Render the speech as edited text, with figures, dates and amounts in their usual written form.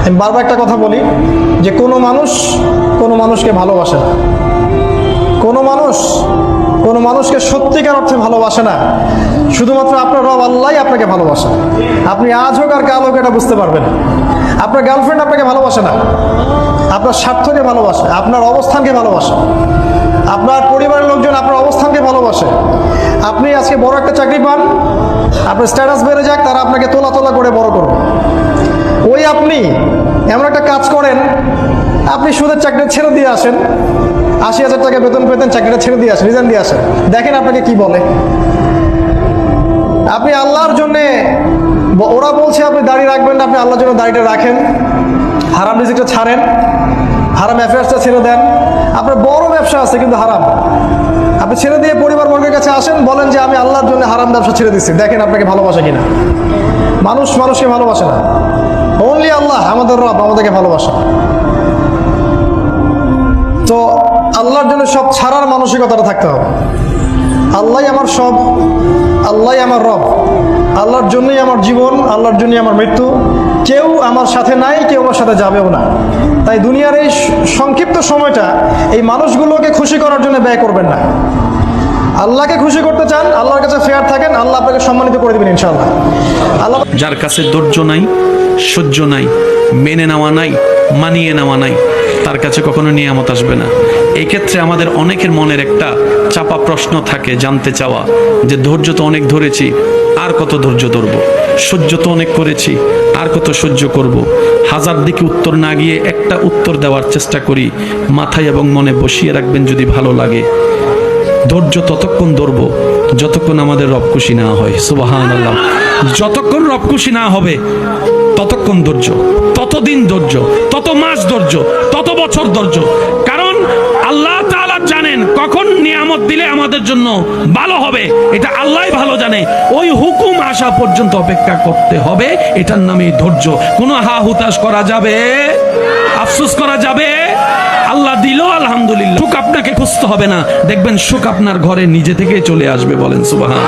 আমি বারবার একটা কথা বলি যে কোনো মানুষকে ভালোবাসে না, কোনো মানুষকে সত্যিকার অর্থে ভালোবাসে না। শুধুমাত্র আপনার রব আল্লাহই আপনাকে ভালোবাসে। আপনি আজ হোক আর কাল হোক এটা বুঝতে পারবেন। আপনার গার্লফ্রেন্ড আপনাকে ভালোবাসে না, আপনার স্বার্থকে ভালোবাসে, আপনার অবস্থানকে ভালোবাসে, আপনার পরিবারের লোকজন আপনার অবস্থানকে ভালোবাসে। আপনি আজকে বড় একটা চাকরি পান, আপনার স্ট্যাটাস বেড়ে যাক, তারা আপনাকে তোলা তোলা করে বড় করবে। ওই আপনি এমন একটা কাজ করেন, আপনি সুদের চাকরি ছেড়ে দিয়ে আসেন, ৮০,০০০ টাকা বেতন পেতেন, চাকরিটা ছেড়ে দিয়ে আসেন, রিজাইন দিয়ে আসেন, দেখেন আপনাকে কি বলে। আপনি আল্লাহর জন্যে, ওরা বলছে আপনি দাড়ি রাখবেন না, আপনি আল্লাহর জন্য দাড়িটা রাখেন, হারাম রিজিকটা ছাড়েন, হারাম অ্যাফেয়ার্সটা ছেড়ে দেন। আপনার বড় ব্যবসা আছে কিন্তু হারাম, আপনি ছেড়ে দিয়ে পরিবার বর্গের কাছে আসেন, বলেন যে আমি আল্লাহর জন্য হারাম ব্যবসা ছেড়ে দিচ্ছি, দেখেন আপনাকে ভালোবাসে কিনা। মানুষকে ভালোবাসে না, অনলি আল্লাহ আমাদের রব আমাদেরকে ভালোবাসে। তো আল্লাহর জন্য সব ছাড়ার মানসিকতাটা থাকতে হবে। আল্লাহই আমার সব, আল্লাহই আমার রব, আল্লাহর জন্যই আমার জীবন, আল্লাহর জন্যই আমার মৃত্যু। কেউ আমার সাথে নাই, কেউ আমার সাথে যাবেও না। তাই দুনিয়ার এই সংক্ষিপ্ত সময়টা এই মানুষগুলোকে খুশি করার জন্য ব্যয় করবেন না। আল্লাহকে খুশি করতে চান, আল্লাহর কাছে ফেয়ার থাকেন, আল্লাহ আপনাকে সম্মানিত করে দেবেন ইনশাআল্লাহ। আল্লাহ যার কাছে ধৈর্য নাই, সহ্য নাই, মেনে নেওয়া নাই, মানিয়ে নেওয়া নাই, তার কাছে কখনো নিয়ামত আসবে না। এই ক্ষেত্রে আমাদের অনেকের মনের একটা চাপা প্রশ্ন থাকে, জানতে চাওয়া যে ধৈর্য তো অনেক ধরেছি, আর কত ধৈর্য ধরব, সহ্য তো অনেক করেছি, আর কত সহ্য করব। হাজার দিকে উত্তর না গিয়ে একটা উত্তর দেওয়ার চেষ্টা করি, মাথায় এবং মনে বসিয়ে রাখবেন যদি ভালো লাগে। ধৈর্য ততক্ষণ ধরবো যতক্ষণ আমাদের রব খুশি না হয়। সুবহানাল্লাহ। যতক্ষণ রব খুশি না হবে ততক্ষণ ধৈর্য, ততদিন ধৈর্য, তত মাস ধৈর্য, তত বছর ধৈর্য। কারণ আল্লাহ তাআলা জানেন কখন নিয়ামত দিলে আমাদের জন্য ভালো হবে, এটা আল্লাহই ভালো জানে। ওই হুকুম আসা পর্যন্ত অপেক্ষা করতে হবে, এটার নামই ধৈর্য। কোনো হা হুতাশ করা যাবে, আফসোস করা যাবে? আল্লাহ দিল আলহামদুলিল্লাহ। সুখ আপনাকে খুঁজতে হবে না, দেখবেন সুখ আপনার ঘরে নিজে থেকেই চলে আসবে। বলেন সুবহান।